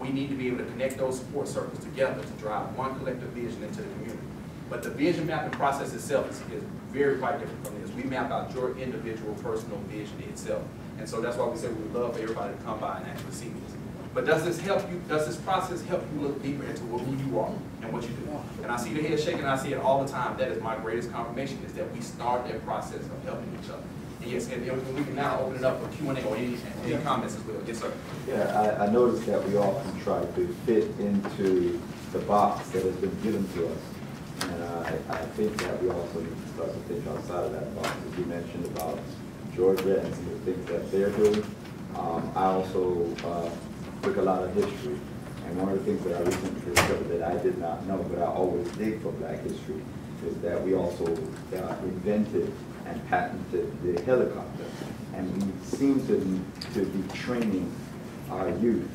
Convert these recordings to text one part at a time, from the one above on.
We need to be able to connect those support circles together to drive one collective vision into the community. But the vision mapping process itself is very quite different from this. We map out your individual personal vision itself. And so that's why we say we would love for everybody to come by and actually see this. But does this help you, does this process help you look deeper into who you are and what you do? And I see the head shaking, and I see it all the time. That is my greatest confirmation, is that we start that process of helping each other. And yes, and we can now open it up for Q&A or any comments as well. Yes, sir. Yeah, I noticed that we often try to fit into the box that has been given to us. And I think that we also need to start to think outside of that box. As you mentioned about Georgia and some of the things that they're doing, I also took a lot of history. And one of the things that I recently discovered that I did not know, but I always dig for Black history, is that we also invented and patented the helicopter. And we seem to be training our youth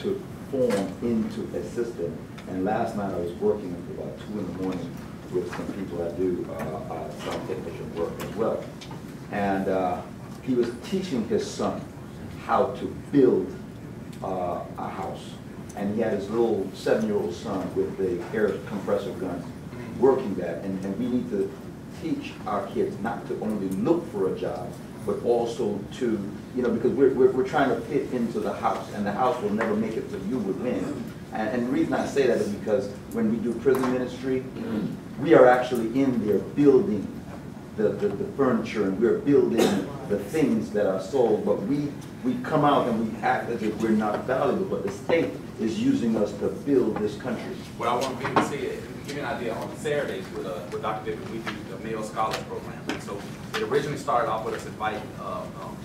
to form into a system. And last night I was working until about 2 in the morning with some people that do some technician work as well. And he was teaching his son how to build a house. And he had his little 7-year-old son with the air compressor gun working that. And we need to teach our kids not to only look for a job, but also to, you know, because we're trying to fit into the house, and the house will never make it so you would win. And the reason I say that is because when we do prison ministry, we are actually in there building the furniture, and we're building the things that are sold, but we come out and we act as if we're not valuable, but the state is using us to build this country. What I want to be able to say is, to give you an idea, on Saturdays with Dr. Vivian, we do the Male Scholars Program. And so it originally started off with us inviting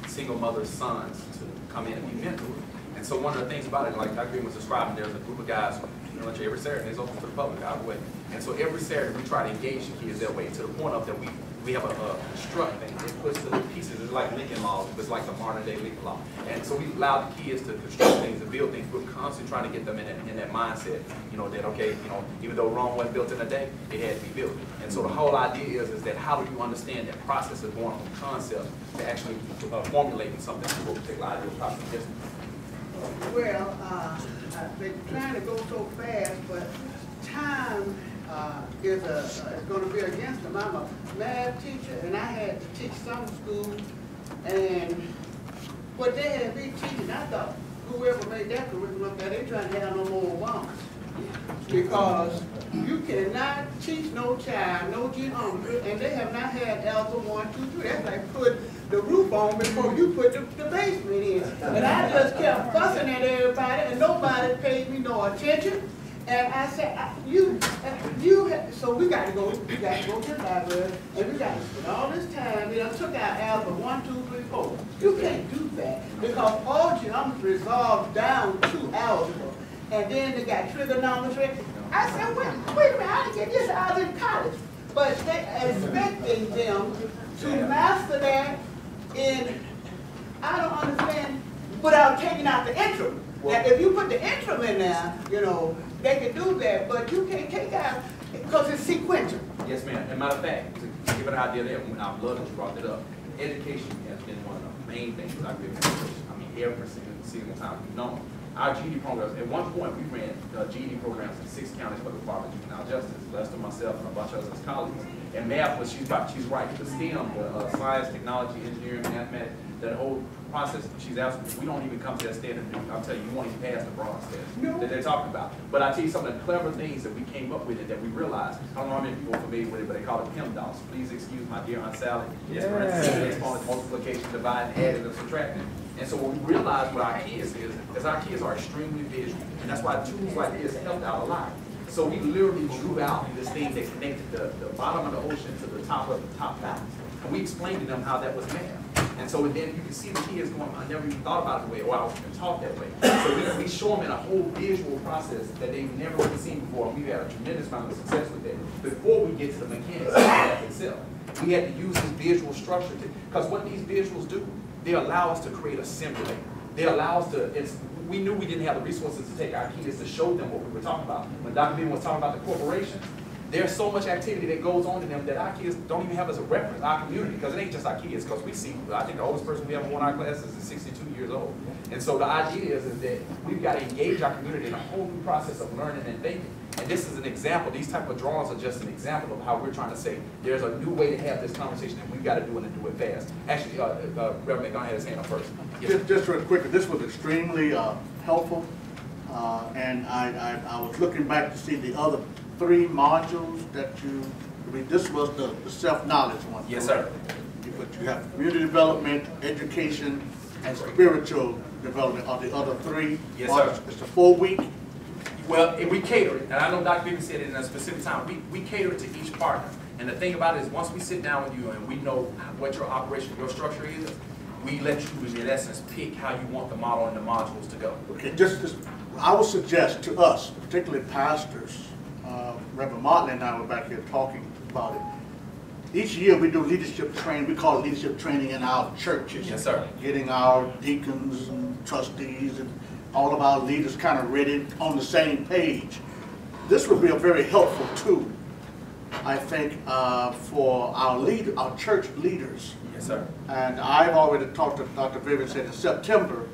single mothers' sons to come in and be mentored. And so one of the things about it, like Dr. Vivian was describing, there's a group of guys who lunch every Saturday, and it's open to the public out of the way. And so every Saturday we try to engage the kids that way, to the point of that we have a construct thing. It puts the pieces, it's like Lincoln Law, it's like the modern day Lincoln Law. And so we allow the kids to construct things and build things. We're constantly trying to get them in that mindset, you know, that okay, you know, even though Rome wasn't built in a day, it had to be built. And so the whole idea is that how do you understand that process of going from concept to actually formulating something to a particular idea process? Yes. Well, I've been trying to go so fast, but time is going to be against them. I'm a math teacher, and I had to teach summer school, and what they had me teaching, I thought whoever made that curriculum, that they trying to have no more Obamas. Because you cannot teach no child no geometry, and they have not had algebra 1, 2, 3. That's like put the roof on before you put the basement in. And I just kept fussing at everybody, and nobody paid me no attention. And I said, so we got to go to the library, and we got to spend all this time. You know, took out algebra 1, 2, 3, 4. You can't do that, because all geometry resolves down to algebra. And then they got trigonometry. I said, wait a minute, I didn't get this out in college. But they expecting them to master that in, I don't understand, without taking out the interim. Now, if you put the interim in there, you know, they can do that, but you can't take out, because it's sequential. Yes, ma'am. As a matter of fact, to give an idea there, I love that you brought that up. Education has been one of the main things that I've been education. I mean, every single time we've known. Our GED programs, at one point we ran GED programs in 6 counties for the Department of Juvenile Justice, Lester, myself, and a bunch of us colleagues. And math was, she's right, the STEM, the science, technology, engineering, mathematics, that whole process, she's absolutely, we don't even come to that standard. I'll tell you, you won't even pass the broad test that they're talking about. But I tell you some of the clever things that we came up with and that we realized, I don't know how many people are familiar with it, but they call it PEMDAS. Please excuse my dear Aunt Sally. It's exponent, multiplication, dividing, adding, and subtracting. And so what we realized with our kids is our kids are extremely visual. And that's why tools like this helped out a lot. So we literally drew out this thing that connected the bottom of the ocean to the top of the top mountains. And we explained to them how that was math. And so then you can see the kids going, I never even thought about it the way, or I was even taught that way. So we show them in a whole visual process that they've never really seen before. And we've had a tremendous amount of success with that. Before we get to the mechanics of math itself, we had to use this visual structure because what these visuals do, they allow us to create a simulator. They allow us to, we knew we didn't have the resources to take our kids to show them what we were talking about. When Dr. Vivian was talking about the corporation, there's so much activity that goes on in them that our kids don't even have as a reference, our community, because it ain't just our kids, because we see, I think the oldest person we have in one of our classes is 62 years old. And so the idea is that we've got to engage our community in a whole new process of learning and thinking. And this is an example, these type of drawings are just an example of how we're trying to say there's a new way to have this conversation and we've got to do it and do it fast. Actually, Reverend, go ahead and hand up first. Yes. Just real quick, this was extremely helpful. And I was looking back to see the other 3 modules that this was the self-knowledge one. Yes, sir. But you have community development, education, and spiritual development are the other 3. Yes, modules. sir. It's a 4-week. Well, we cater it, and I know Dr. Vivian said it in a specific time. We cater it to each partner. And the thing about it is, once we sit down with you and we know what your operation, your structure is, we let you, in essence, pick how you want the model and the modules to go. Okay, I would suggest to us, particularly pastors, Reverend Martin and I were back here talking about it. Each year we do leadership training. We call it leadership training in our churches. Yes, sir. Getting our deacons and trustees and all of our leaders kind of ready on the same page. This would be a very helpful tool, I think, for our church leaders. Yes, sir. And I've already talked to Dr. Vivian, said in September,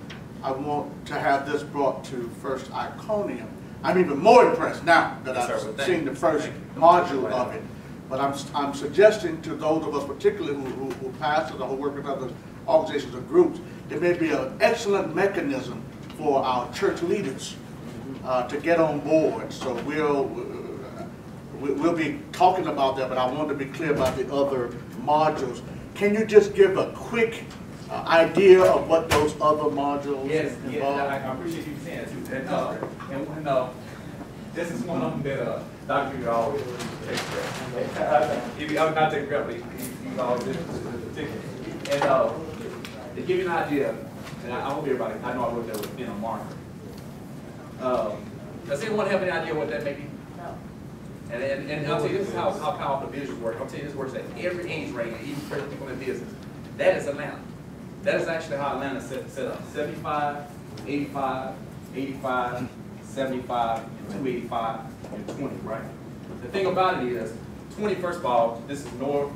I want to have this brought to First Iconium. I'm even more impressed now that I've seen the first module of it. But I'm suggesting to those of us, particularly who pastors or who work with other organizations or groups, there may be an excellent mechanism for our church leaders to get on board. So we'll be talking about that, but I want to be clear about the other modules. Can you just give a quick idea of what those other modules involve? Yes, I appreciate you saying it too. And this is one of them that Dr. Vivian always express. I'm not taking credit, he's always particular. And to give you an idea, and I hope everybody, I know I wrote that with pen and marker. Does anyone have any idea what that may be? No. And I'll tell you, this is how powerful the visuals work. I'll tell you, this works at every age range, even for people in business. That is Atlanta. That is actually how Atlanta is set up. 75, 85, 85, 75, 285, and 20, right? The thing about it is, 20, first of all, this is north,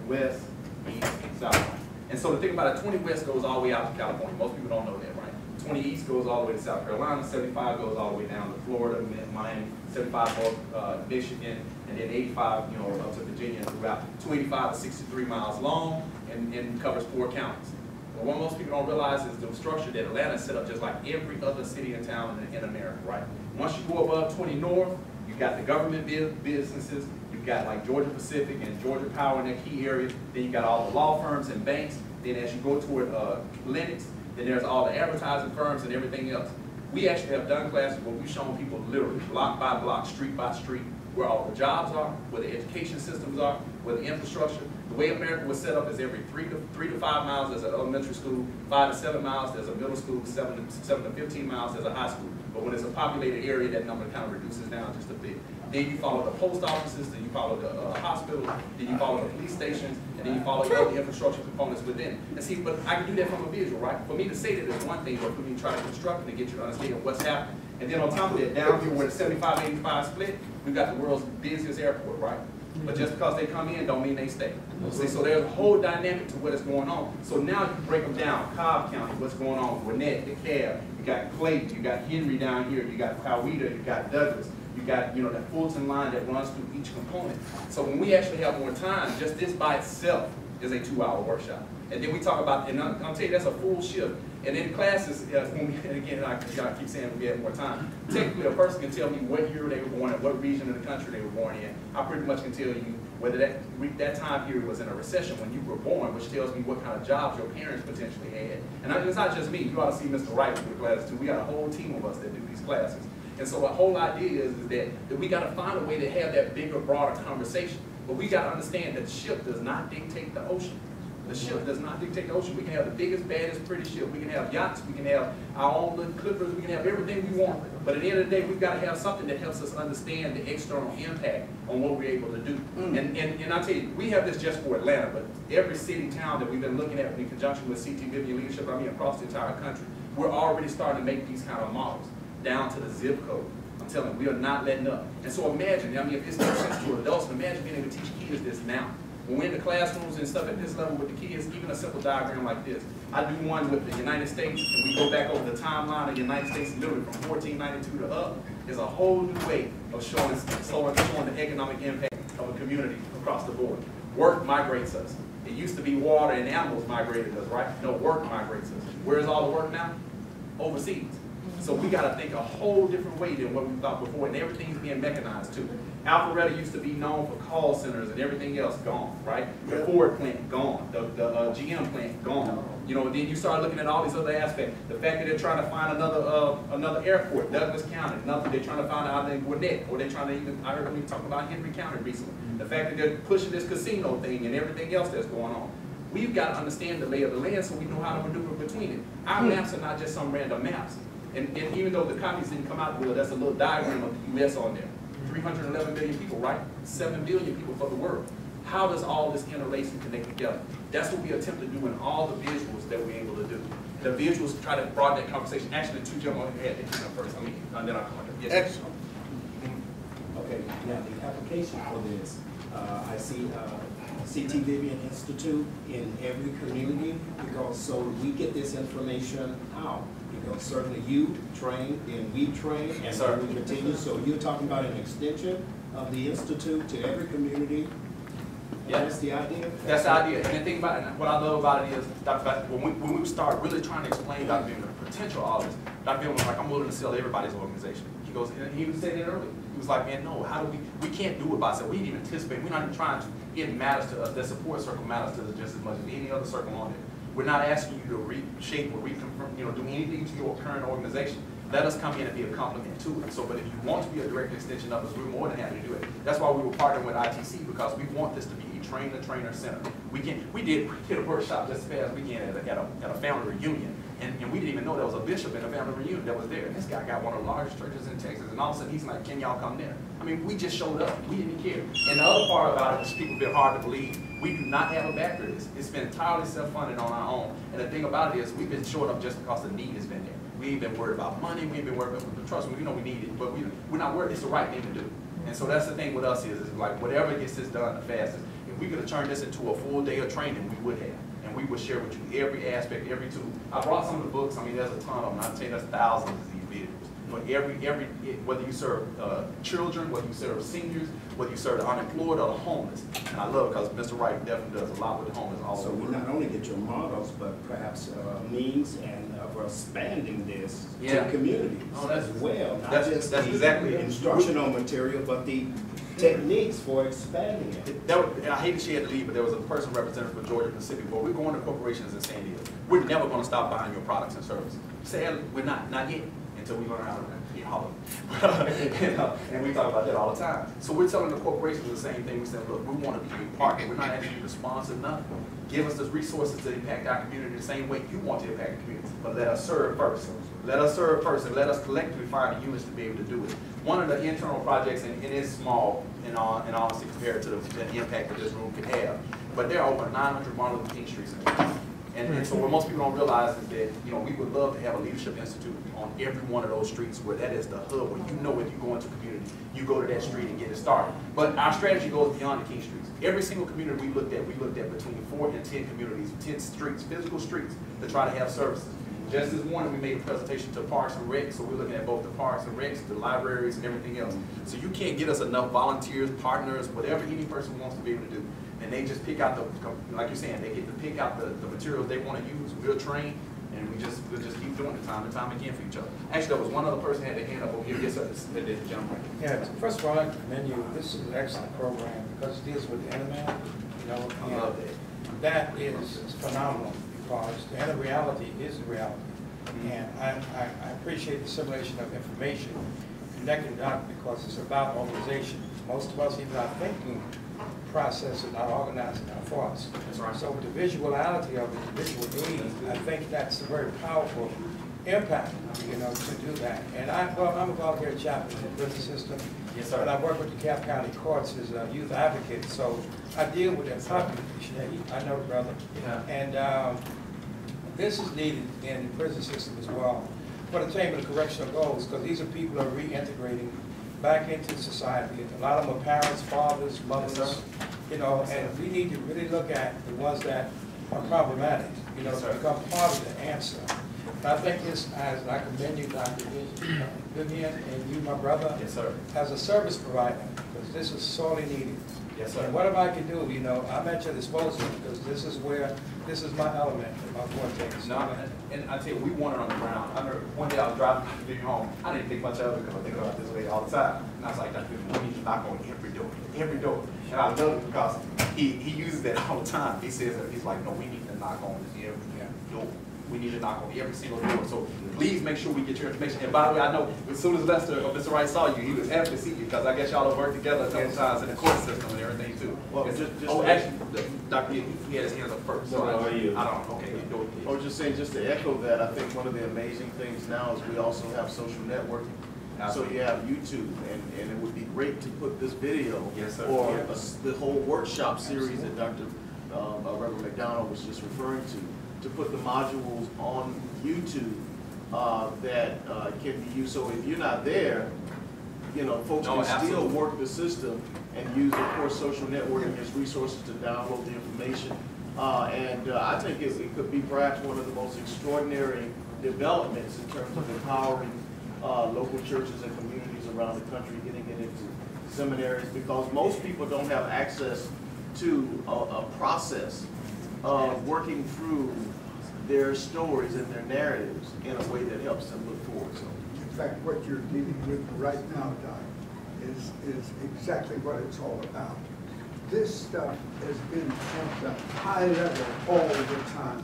west, east, and south. And so the thing about it, 20 west goes all the way out to California. Most people don't know that, right? 20 east goes all the way to South Carolina, 75 goes all the way down to Florida, Miami, 75 north Michigan, and then 85, up to Virginia and throughout. 285 is 63 miles long and covers 4 counties. But what most people don't realize is the structure that Atlanta is set up just like every other city and town in America, right? Once you go above 20 north, you got the government businesses, you've got like Georgia Pacific and Georgia Power in their key areas, then you got all the law firms and banks, then as you go toward Lennox, then there's all the advertising firms and everything else. We actually have done classes where we've shown people literally block by block, street by street, where all the jobs are, where the education systems are, where the infrastructure. The way America was set up is every 3 to 5 miles there's an elementary school, 5 to 7 miles there's a middle school, 7 to 15 miles there's a high school. But when it's a populated area, that number kind of reduces down just a bit. Then you follow the post offices, then you follow the hospitals, then you follow the police stations, and then you follow all the infrastructure components within. And see, but I can do that from a visual, right? For me to say that is one thing, but for me to try to construct it and get you to understand what's happening. And then on top of that, down here where the 75-85 split, we've got the world's busiest airport, right? But just because they come in don't mean they stay. See, so there's a whole dynamic to what is going on. So now you break them down. Cobb County, what's going on? Gwinnett, DeKalb, you got Clayton, you got Henry down here, you got Coweta, you got Douglas, you got that Fulton line that runs through each component. So when we actually have more time, just this by itself is a 2-hour workshop. And then we talk about, and I'll tell you, that's a full shift. And in classes, when we, and again, I keep saying we have more time. Technically, a person can tell me what year they were born and what region of the country they were born in. I pretty much can tell you whether that time period was in a recession when you were born, which tells me what kind of jobs your parents potentially had. And it's not just me. You ought to see Mr. Wright with the classes too. We got a whole team of us that do these classes. And so the whole idea is that we got to find a way to have that bigger, broader conversation. But we got to understand that the ship does not dictate the ocean. The ship does not dictate the ocean. We can have the biggest, baddest, prettiest ship. We can have yachts. We can have our own little clippers. We can have everything we want. But at the end of the day, we've got to have something that helps us understand the external impact on what we're able to do. And I tell you, we have this just for Atlanta, but every city, town that we've been looking at in conjunction with CT Vision leadership, across the entire country, we're already starting to make these kind of models down to the zip code. I'm telling them, we are not letting up. And so imagine, I mean, if it's makes sense to adults, imagine being able to teach kids this now. When we're in the classrooms and stuff at this level with the kids, even a simple diagram like this. I do one with the United States, and we go back over the timeline of the United States, literally from 1492 to up. There's a whole new way of showing the economic impact of a community across the board. Work migrates us. It used to be water and animals migrated us, right? No, work migrates us. Where's all the work now? Overseas. So we got to think a whole different way than what we thought before, and everything's being mechanized too. Alpharetta used to be known for call centers and everything else gone, right? The Ford plant gone, the GM plant gone. You know, then you start looking at all these other aspects. The fact that they're trying to find another airport, Douglas County, nothing. They're trying to find out in Gwinnett, or they're trying to even, I heard we talking about Henry County recently. The fact that they're pushing this casino thing and everything else that's going on. We've got to understand the lay of the land so we know how to maneuver between it. Our maps are not just some random maps. And even though the copies didn't come out well, that's a little diagram of the U.S. on there. 311 million people, right? 7 billion people for the world. How does all this interlace and connect together? That's what we attempt to do in all the visuals that we're able to do. The visuals try to broaden that conversation. Actually, the two gentlemen had that first. And then I'll come on. Yes. Excellent. Okay, now the application for this, I see CT Vivian Institute in every community, because so we get this information out. Because certainly you train, then we train, and yes, so we continue. So you're talking about an extension of the institute to every community. Yeah, that's the idea. That's the idea. And the thing about it, what I love about it is, when we start really trying to explain Dr. Vivian the potential of this, Dr. Vivian was like, I'm willing to sell everybody's organization. He goes, and he was saying it earlier. He was like, man, no, how do we can't do it by ourselves. We didn't even anticipate. We're not even trying to. It matters to us. That support circle matters to us just as much as any other circle on it. We're not asking you to reshape or reconfirm, do anything to your current organization. Let us come in and be a complement to it. So, but if you want to be a direct extension of us, we're more than happy to do it. That's why we were partnering with ITC, because we want this to be a trainer center. We did a workshop just this past weekend at a family reunion, and we didn't even know there was a bishop in a family reunion that was there. And this guy got one of the largest churches in Texas, and all of a sudden he's like, can y'all come there? I mean, we just showed up. We didn't care. And the other part about it is people been hard to believe. We do not have a back for this. It's been entirely self-funded on our own. And the thing about it is we've been showing up just because the need has been there. We ain't been worried about money. We ain't been worried about trust. We know we need it, but we're not worried. It's the right thing to do. And so that's the thing with us is like whatever gets this done the fastest. If we could have turned this into a full day of training, we would have. And we would share with you every aspect, every tool. I brought some of the books. I mean, there's a ton of them. I'm telling you, there's thousands of these videos. But whether you serve children, whether you serve seniors, whether you serve the unemployed or the homeless. And I love it because Mr. Wright definitely does a lot with the homeless all over. So we not only get your models, but perhaps means and for expanding this to communities as well. Not just the exactly instructional material, but the techniques for expanding it. I hate that she had to leave, but there was a person representative for Georgia Pacific. But we're going to corporations in San Diego. We're never going to stop buying your products and services. Sadly, we're not yet. Until we learn how to be hollow. And we talk about that all the time. So we're telling the corporations the same thing. We said, look, we want to be a partner. We're not asking you to sponsor nothing. Give us the resources to impact our community the same way you want to impact the community. But let us serve first. Let us serve first, and let us collectively find the units to be able to do it. One of the internal projects, and it is small in honesty compared to the impact that this room can have, but there are over 900 Martin Luther King streets in the country. And so what most people don't realize is that, we would love to have a leadership institute on every one of those streets where that is the hub, where if you go into a community, you go to that street and get it started. But our strategy goes beyond the King streets. Every single community we looked at between 4 and 10 communities, 10 streets, physical streets, to try to have services. Just this morning, we made a presentation to Parks and Rec, so we're looking at both the Parks and Recs, the libraries, and everything else. So you can't get us enough volunteers, partners, whatever any person wants to be able to do. And they just pick out like you're saying, they get to pick out the materials they want to use. We'll train, and we'll just keep doing it time and time again for each other. Actually, there was one other person had their hand up over here. Yes, sir. The gentleman. Yeah. First of all, I'd like to commend you. This is an excellent program because it deals with the internet. I love that. That is phenomenal because the inner reality is the reality. And I appreciate the assimilation of information, connecting dots because it's about organization. Most of us, even our thinking process is not organized enough for us. That's right. So with the visuality of it, the visual aid, I think that's a very powerful impact, to do that. And I'm a volunteer chaplain in the prison system. Yes, sir. And I work with the Cap County courts as a youth advocate, so I deal with that population. I know, brother. Yeah. And this is needed in the prison system as well. for the Chamber of Correctional goals, because these are people who are reintegrating back into society. A lot of them are parents, fathers, mothers, you know, and we need to really look at the ones that are problematic, you know, to become part of the answer. And I think this, as I commend you, Dr. Vivian, and you, my brother, Yes, sir. as a service provider, because this is sorely needed. Yes, sir. And whatever I can do, you know, I'm at your disposal, because this is my element, my forte. No, and I tell you, we want it on the ground. I remember one day I was driving to Vivian home. I didn't think much of it because I think about it this way all the time. And I was like, Dr. Vivian, we need to knock on every door, every door. And I love it because he uses that all the time. He says, he's like, no, we need to knock on every door. We need to knock on every single door. So please make sure we get your information. And by the way, I know as soon as Lester or Mr. Wright saw you, he was happy to see you because I guess y'all have worked together a couple times in the court system and everything too. Well, actually, Dr. He had his hands up first. So I don't know. Okay, you do it. I was just saying, just to echo that, I think one of the amazing things now is we also have social networking. So you have YouTube, and it would be great to put this video Yes, sir. or the whole workshop series that Dr. Reverend McDonald was just referring to put the modules on YouTube that can be used. So if you're not there, you know, folks can still work the system and use, of course, social networking as resources to download the information. I think it could be perhaps one of the most extraordinary developments in terms of empowering local churches and communities around the country, getting it into seminaries, because most people don't have access to a process of working through their stories and their narratives in a way that helps them look forward. So, in fact, what you're dealing with right now, Doc, is exactly what it's all about. This stuff has been at the high level all the time.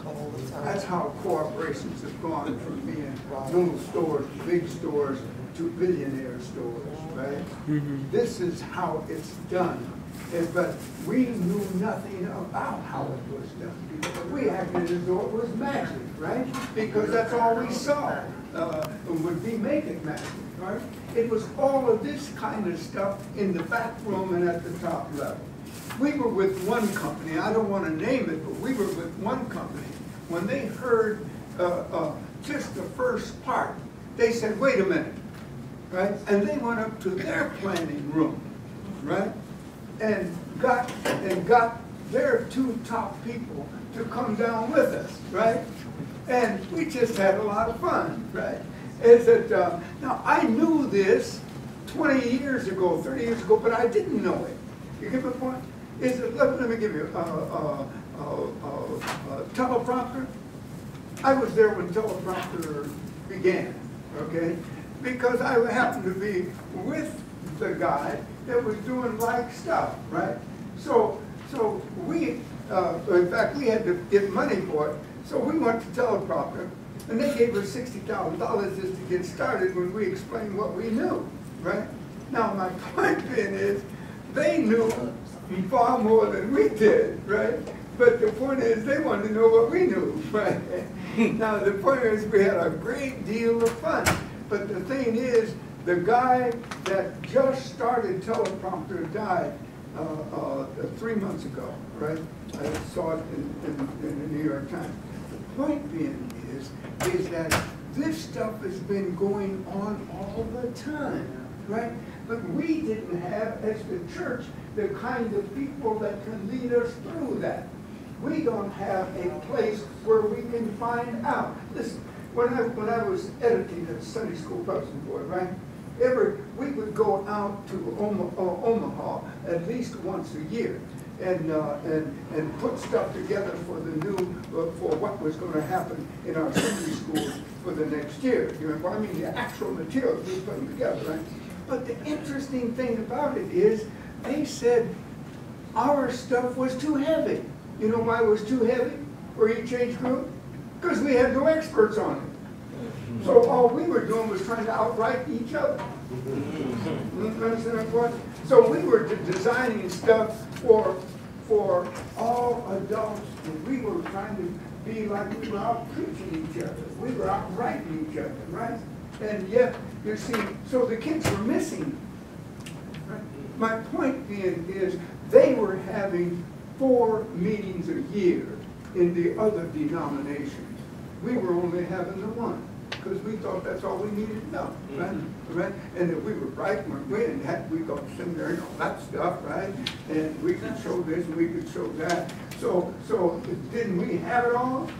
That's how corporations have gone from being little stores, big stores, to billionaire stores, right? This is how it's done. But we knew nothing about how it was done. We acted as though it was magic, right? Because that's all we saw would be making magic, right? It was all of this kind of stuff in the back room and at the top level. We were with one company, I don't want to name it, but we were with one company. When they heard just the first part, they said, wait a minute, right? And they went up to their planning room, right? And got their two top people to come down with us, right? And we just had a lot of fun, right? Is that, now I knew this 20 years ago, 30 years ago, but I didn't know it. You get my point? Is it, let me give you teleprompter. I was there when teleprompter began, okay? Because I happened to be with the guy that was doing like stuff, right? So we, in fact, we had to get money for it. So we went to teleprompter, and they gave us $60,000 just to get started when we explained what we knew, right? Now my point being is, they knew far more than we did, right? But the point is, they wanted to know what we knew, right? Now the point is, we had a great deal of fun. But the thing is, the guy that just started teleprompter died 3 months ago, right? I saw it in the New York Times. The point being is that this stuff has been going on all the time, right? But we didn't have, as the church, the kind of people that can lead us through that. We don't have a place where we can find out. Listen, when I was editing at Sunday School Publishing Board, right? We would go out to Omaha at least once a year and put stuff together for the new, for what was going to happen in our Sunday schools for the next year. You know, I mean, the actual materials we put them together, right? But the interesting thing about it is, they said our stuff was too heavy. You know why it was too heavy for each age group? Because we had no experts on it. So all we were doing was trying to outright each other. So we were designing stuff for all adults, and we were trying to be like we were out preaching each other. We were out writing each other, right? And yet, you see, so the kids were missing. Right? My point being is, they were having 4 meetings a year in the other denominations. We were only having the one, because we thought that's all we needed to know, right? Right? And that we were right when we didn't have, we got seminary and all that stuff, right? And we could show this and we could show that. So didn't we have it all?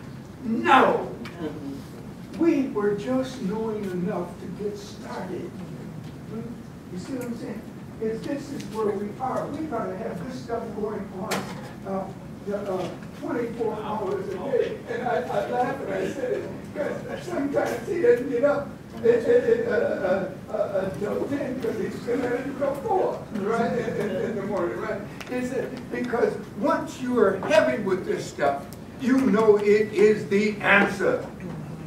No. We were just knowing enough to get started. You see what I'm saying? This is where we are. We gotta have this stuff going on 24 hours a day. And I laugh and I said it, because sometimes he doesn't get up until 10 because he's been at it until 4, right, in the morning, right? Is it because once you are heavy with this stuff, you know it is the answer.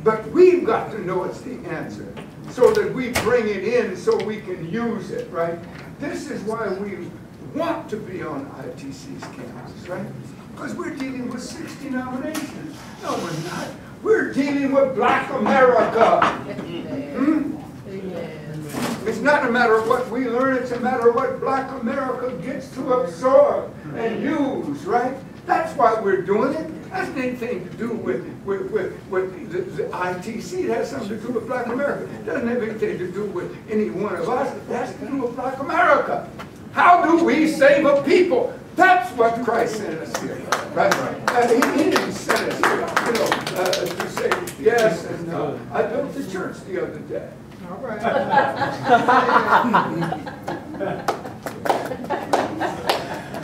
But we've got to know it's the answer so that we bring it in so we can use it, right? This is why we want to be on ITC's campus, right? Because we're dealing with 6 denominations. No, we're not. We're dealing with Black America. It's not a matter of what we learn, it's a matter of what Black America gets to absorb and use, right? That's why we're doing it. It has anything to do with the ITC. It has something to do with Black America. It doesn't have anything to do with any one of us. It has to do with Black America. How do we save a people? That's what Christ sent us here, right? He didn't send us here, to say yes. And I built the church the other day. All right.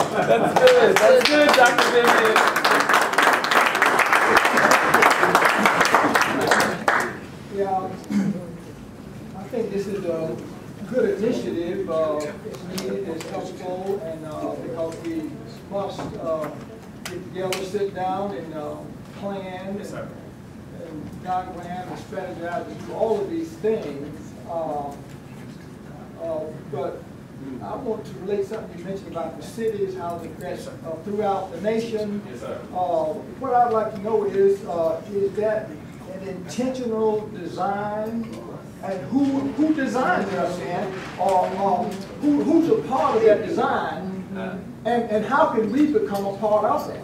That's good. That's good, Dr. Vivian. Yeah, I think this is a good initiative. It's needed, it's helpful, and because we must get together, sit down, and plan, and diagram, and strategize, and do all of these things. But I want to relate something you mentioned about the cities, how that's throughout the nation. Yes, sir. What I'd like to know is that an intentional design, and who designed us, or who's a part of that design, and how can we become a part of it?